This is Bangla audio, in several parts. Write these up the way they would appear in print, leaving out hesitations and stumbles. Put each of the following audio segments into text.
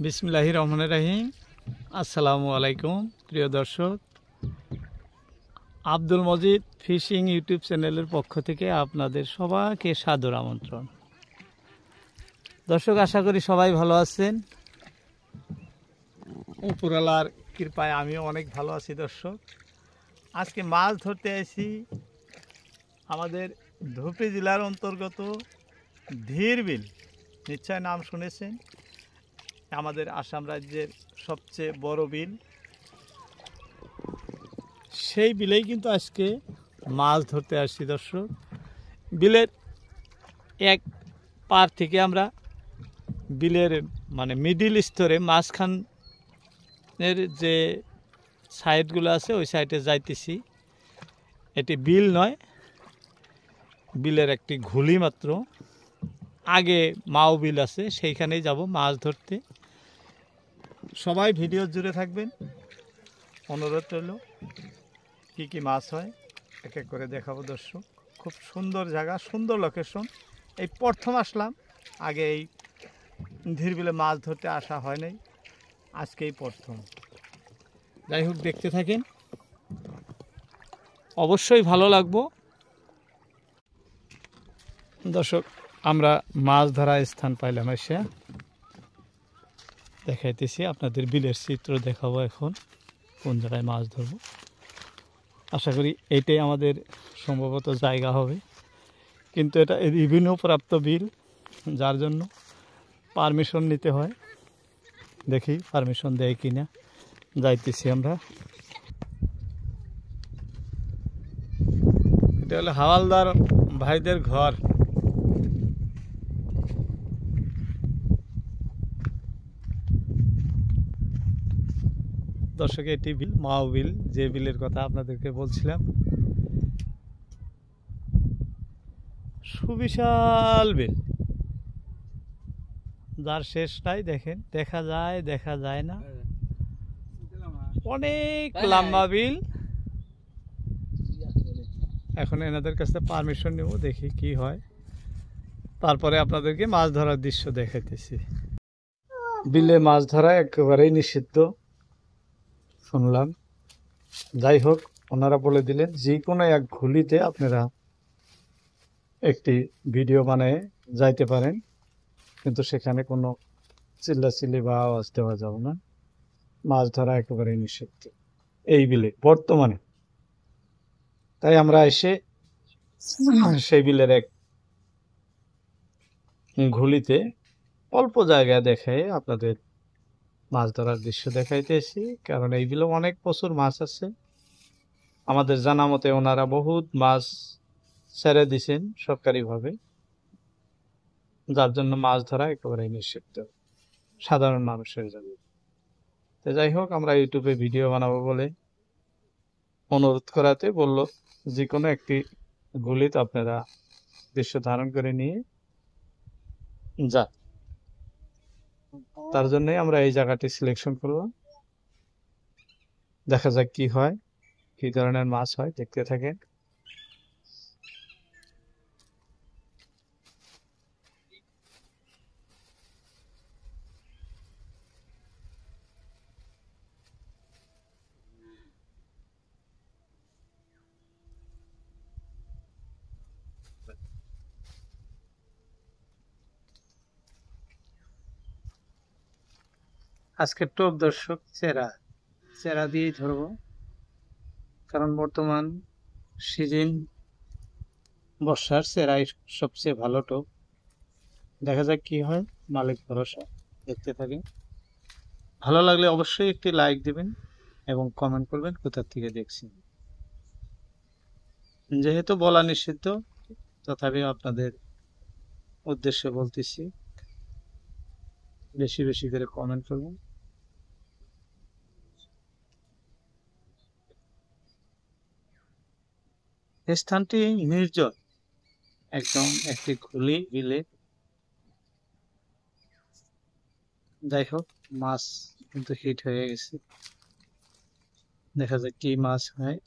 বিসমিল্লাহির রহমানির রহিম। আসসালামু আলাইকুম প্রিয় দর্শক, আব্দুল মজিদ ফিশিং ইউটিউব চ্যানেলের পক্ষ থেকে আপনাদের সবাইকে সাদর আমন্ত্রণ। দর্শক, আশা করি সবাই ভালো আছেন। উপরওয়ালার কৃপায় আমিও অনেক ভালো আছি। দর্শক, আজকে মাছ ধরতে আসি আমাদের ধুপড়ি জেলার অন্তর্গত ধীরবিল। নিশ্চয় নাম শুনেছেন, আমাদের আসাম রাজ্যের সবচেয়ে বড় বিল। সেই বিলেই কিন্তু আজকে মাছ ধরতে আসছি। দর্শক, বিলের এক পার থেকে আমরা বিলের মিডিল স্তরে মাঝখানের যে সাইডগুলো আছে ওই সাইডে যাইতেছি। এটি বিল নয়, বিলের একটি ঘুলি মাত্র। আগে মাও বিল আছে, সেইখানেই যাব মাছ ধরতে। সবাই ভিডিও জুড়ে থাকবেন, অনুরোধ রইল। কী কী মাছ হয় এক এক করে দেখাবো। দর্শক, খুব সুন্দর জায়গা, সুন্দর লোকেশন। এই প্রথম আসলাম, আগে এই ধীরবিলে মাছ ধরতে আসা হয় নাই, আজকেই প্রথম। যাই হোক, দেখতে থাকেন, অবশ্যই ভালো লাগবো। দর্শক, আমরা মাছ ধরার স্থান পাইলাম, এসে দেখাইতেছি আপনাদের। বিলের চিত্র দেখাবো এখন, কোন জায়গায় মাছ ধরবো। আশা করি এইটাই আমাদের সম্ভবত জায়গা হবে, কিন্তু এটা রেভিনিউ প্রাপ্ত বিল, যার জন্য পারমিশন নিতে হয়। দেখি পারমিশন দেয় কিনা। যাইতেছি আমরা। এটা হলো হাওয়ালদার ভাইদের ঘর। দর্শক, এটি বিল, মাও বিল, যে বিলের কথা আপনাদেরকে বলছিলাম। সুবিশাল বিল, যার শেষ নাই। দেখেন, দেখা যায় না, অনেক লম্বা বিল। এখন এনাদের কাছে পারমিশন নেব, দেখি কি হয়, তারপরে আপনাদেরকে মাছ ধরার দৃশ্য দেখাইতেছি। বিলে মাছ ধরা একেবারেই নিষিদ্ধ শুনলাম। যাই হোক, ওনারা বলে দিলেন যে কোনো এক ঘুলিতে আপনারা একটি ভিডিও বানিয়ে যাইতে পারেন, কিন্তু সেখানে কোনো চিল্লাচিল্লি বা আওয়াজ দেওয়া যাবে না। মাছ ধরা একেবারেই নিষিদ্ধ এই বিলে বর্তমানে। তাই আমরা এসে সেই বিলের এক ঘুলিতে অল্প জায়গায় দেখে আপনাদের মাছ ধরার দৃশ্য দেখাইতেছি। কারণ এই বিলে অনেক প্রচুর মাছ আছে। আমাদের জানা মতে ওনারা বহুত মাছ ছেড়ে দিছেন সরকারিভাবে, যার জন্য মাছ ধরা একেবারে নিষিদ্ধ সাধারণ মানুষের জন্য। তো যাই হোক, আমরা ইউটিউবে ভিডিও বানাবো বলে অনুরোধ করাতে বলল যে কোনো একটি গুলিতে আপনারা দৃশ্য ধারণ করে নিয়ে যা। তার জন্যই আমরা এই জায়গাটি সিলেকশন করলাম। দেখা যাক কি হয়, কি ধরনের মাছ হয়, দেখতে থাকেন। আজকে টোপ দর্শক, চেরা দিয়েই ধরবো, কারণ বর্তমান সিজন বর্ষার চেরাই সবচেয়ে ভালো টোপ। দেখা যাক কি হয়, মালিক ভরসা। দেখতে থাকি। ভালো লাগলে অবশ্যই একটি লাইক দিবেন এবং কমেন্ট করবেন কোথা থেকে দেখছেন। যেহেতু বলা নিষিদ্ধ, তথাপি আপনাদের উদ্দেশ্যে বলতেছি, বেশি বেশি করে কমেন্ট করবেন। স্থানটি নির্জন, একদম একটি খুলি বিলে। যাই হোক, মাছ কিন্তু হিট হয়ে গেছে। দেখা যাক কি মাছ হয়।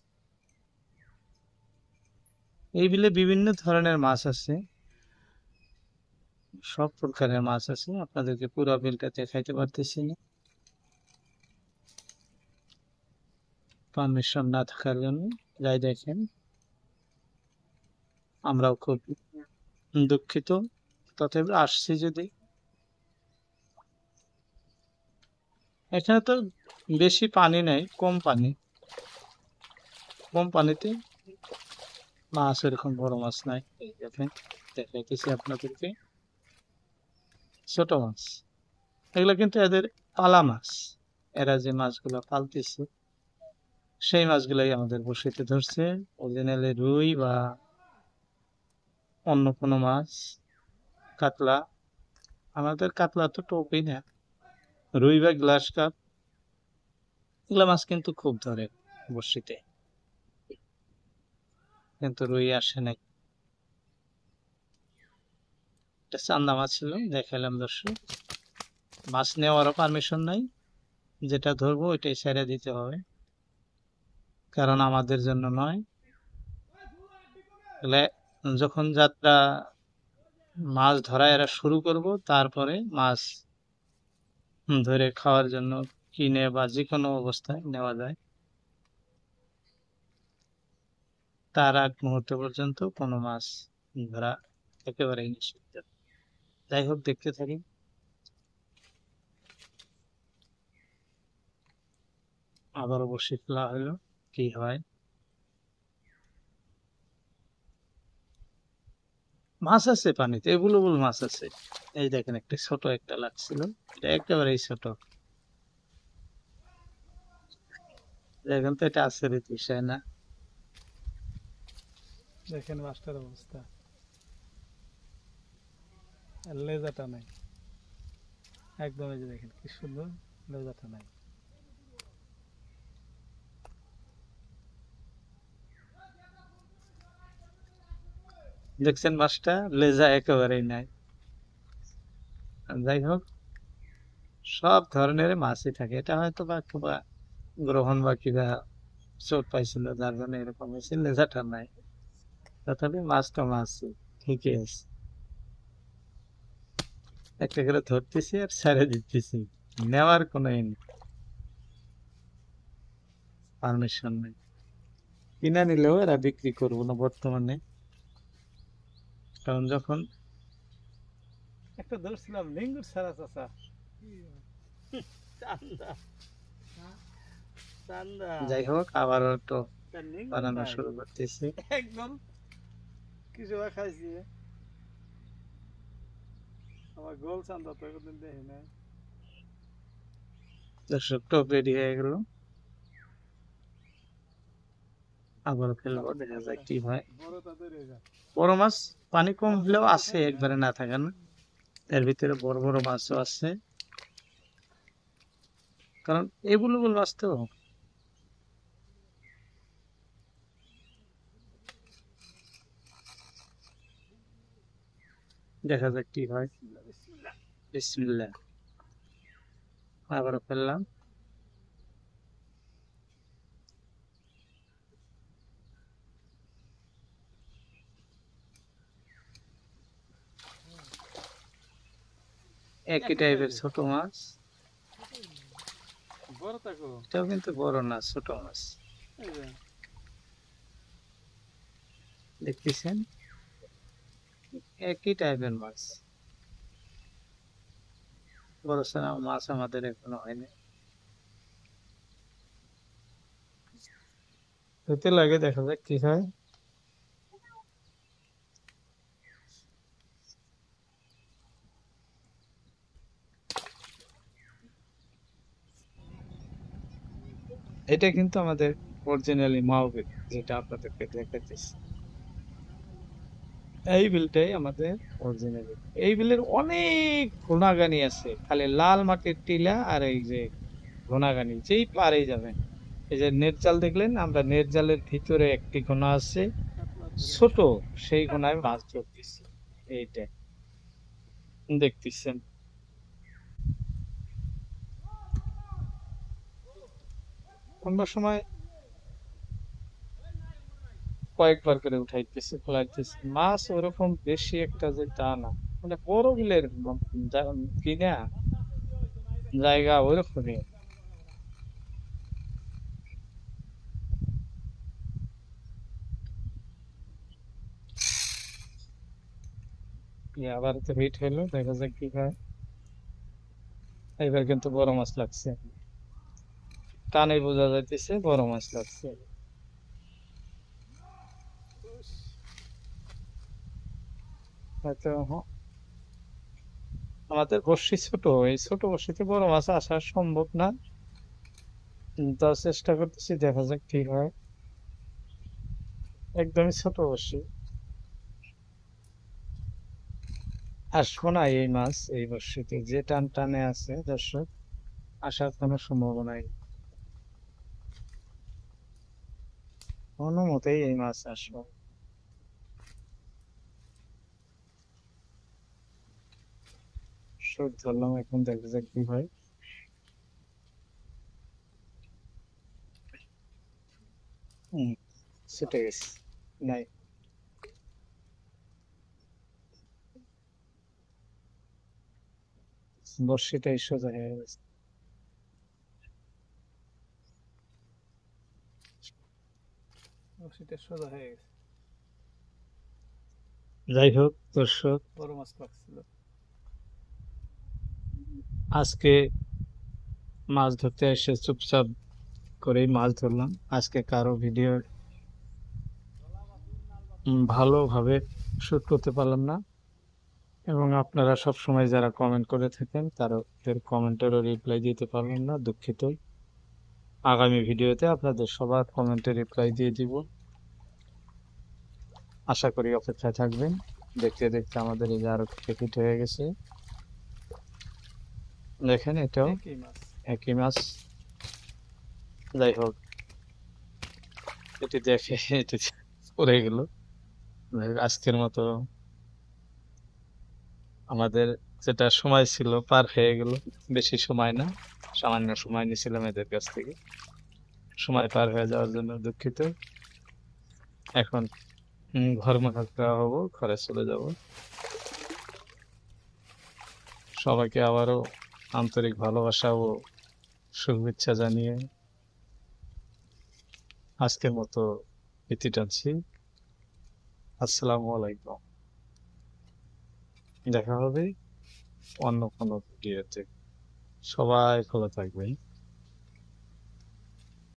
এই বিলে বিভিন্ন ধরনের মাছ আছে। সব প্রকারের মাছ আছে, আপনাদেরকে পুরো বিলটা দেখাইতে পারতেছি না পারমিশন না থাকার জন্য। যাই দেখেন, আমরাও খুব দুঃখিত, তথাপি আসছি যদি। এখানে তো বেশি পানি নেই, কম পানি, কম পানিতে মাছ এরকম বড় মাছ নাই। এই দেখেন, দেখাইতেছি আপনাদেরকে ছোট মাছ। এগুলো কিন্তু এদের পালা মাছ, এরা যে মাছগুলো পালতেছে সেই মাছগুলাই আমাদের বসিতে ধরছে। অরিজিনালি রুই বা অন্য কোনো মাছ, কাতলা। আমাদের কাতলা তো টোপই না, রুই বা গ্লাস কাপ এগুলা মাছ কিন্তু খুব ধরে বড়শিতে, কিন্তু রুই আসে নাই। এটা চান্দা মাছ ছিল, দেখালাম দর্শক। মাছ নেওয়ারও পারমিশন নাই, যেটা ধরবো ওইটাই ছেড়ে দিতে হবে, কারণ আমাদের জন্য নয়। তাহলে যখন যাত্রা মাছ ধরা এরা শুরু করব, তারপরে মাছ ধরে খাওয়ার জন্য কিনে বা যে কোনো অবস্থায় নেওয়া যায়। তার আগ মুহূর্ত পর্যন্ত কোনো মাছ ধরা একেবারেই নিষিদ্ধ। যাই হোক, দেখতে থাকি। আবারও বসে ফেলা হলো, কি হয়। মাছ আছে পানিতে, এভেলেবল মাছ আছে। এই দেখেন, একটা ছোট একটা লাগছিল, এটা একেবারেই ছোট। দেখেন তো, এটা আশ্চর্যের বিষয় না? দেখেন মাছটার অবস্থা, আর লেজাটা নাই একদম। এই যে দেখেন কি সুন্দর, লেজাটা নাই। দেখছেন মাছটা, লেজা একেবারেই নাই। যাই হোক, সব ধরনের মাছই থাকে। এটা হয়তো বা গ্রহণ বা কিবা চোট পাইছিল, যার জন্য এরকম হয়েছে, লেজাটা নাই। তথাপি মাছটা মাছ ঠিকই আছে। একটা করে ধরতেছি আর ছেড়ে দিতেছি, নেওয়ার কোনো পারমিশন নেই। কিনা নিলেও এরা বিক্রি করবো না বর্তমানে, কারণ যখন একটা ধরছিলাম লিঙ্গুর ছাড়া চাচা, যাই হোক, আবারও একটু বানানো শুরু করতেছি। একদম কিছু খাইছি, আমার গোল চান্দা তো কোনদিন দেখি না। দর্শক, টপ রেডি হয়ে গেল, আবার ফেলবো, দেখা যাক কি হয়। বড় মাছ পানি কম হলেও আছে, একবারে না থাকে না, এর ভিতরে বড় বড় মাছও আছে, কারণ এভেলেবল মাছ তো। দেখা যাক কি হয়। বিসমিল্লাহ, আবারও ফেললাম। একই টাইপের ছোট মাছ, এটাও কিন্তু বড় না, ছোট মাছ। দেখতেছেন, একই টাইপের মাছ। বড় সারা মাছ আমাদের এখনো হয়নি, হতে লাগে, দেখা যাক কি হয়। এটা কিন্তু আমাদের অরিজিনালি মাওবিল, যেটা আপনাদেরকে দেখাচ্ছি। এই বিলটাই আমাদের অরিজিনাল। এই বিলের অনেক ঘোনাগানি আছে, খালি লাল মাটির টিলা আর এই যে ঘোনাগানি, যেই পারেই যাবেন। এই যে নেট জাল দেখলেন, আমরা নেট জালের ভিতরে একটি ঘোনা আছে ছোট, সেই ঘোনায় মাছ ধরতেছি। এইটা দেখতেছেন, অন্য সময় কয়েকবার করে উঠাইতেছি, খোলাইতেছি। মাছ ওরকম বেশি একটা যে তা না, মানে বড় বিলের কি না জায়গা ওইরকমই। আবার তো হিট হইলো, দেখা যাক কি হয়। এবার কিন্তু বড় মাছ লাগছে, টানে বোঝা যাইতেছে বড় মাছ লাগছে। হয়তো আমাদের বড়শি ছোট, এই ছোট বড়শিতে বড় মাছ আসা সম্ভব না, তা চেষ্টা করতেছি, দেখা যাক কি হয়। একদমই ছোট বড়শি, আসবো না এই মাছ এই বড়শিতে, যে টান টানে আছে দর্শক, আসার কোনো সম্ভাবনাই নেই। কোনো মতেই এই মাছ আসবো। শোধ ধরলাম, এখন দেখা যাক কি হয়। হম, ছুটে গেছে, নাই। বড়শিটাই সোজা হয়ে গেছে। বড়শিটা সোজা হয়ে গেছে। যাই হোক দর্শক, বড় মাছ লাগছিল আজকে। মাছ ধরতে এসে চুপচাপ করেই মাছ ধরলাম আজকে, কারো ভিডিও ভালোভাবে শুট করতে পারলাম না। এবং আপনারা সব সময় যারা কমেন্ট করে থাকেন তাদের কমেন্টেরও রিপ্লাই দিতে পারলাম না, দুঃখিত। আগামী ভিডিওতে আপনাদের সবার কমেন্টের রিপ্লাই দিয়ে দিব, আশা করি অপেক্ষায় থাকবেন। দেখতে দেখতে আমাদের এই যে আরো ফিট হয়ে গেছে, দেখেন এটাও একই মাছ। যাই হোক, এটি দেখে এটি পড়ে গেল। যাই হোক, আজকের মতো আমাদের যেটা সময় ছিল পার হয়ে গেল। বেশি সময় না, সামান্য সময় নিয়েছিলাম এদের কাছ থেকে, সময় পার হয়ে যাওয়ার জন্য দুঃখিত। এখন ঘর মাখা হবো, ঘরে চলে যাব। সবাইকে আবারও আন্তরিক ভালোবাসা ও শুভেচ্ছা জানিয়ে আজকের মতো ইতি টানছি। আসসালামু আলাইকুম, দেখা হবে অন্য কোনো ভিডিওতে। সবাই ভালো থাকবেন।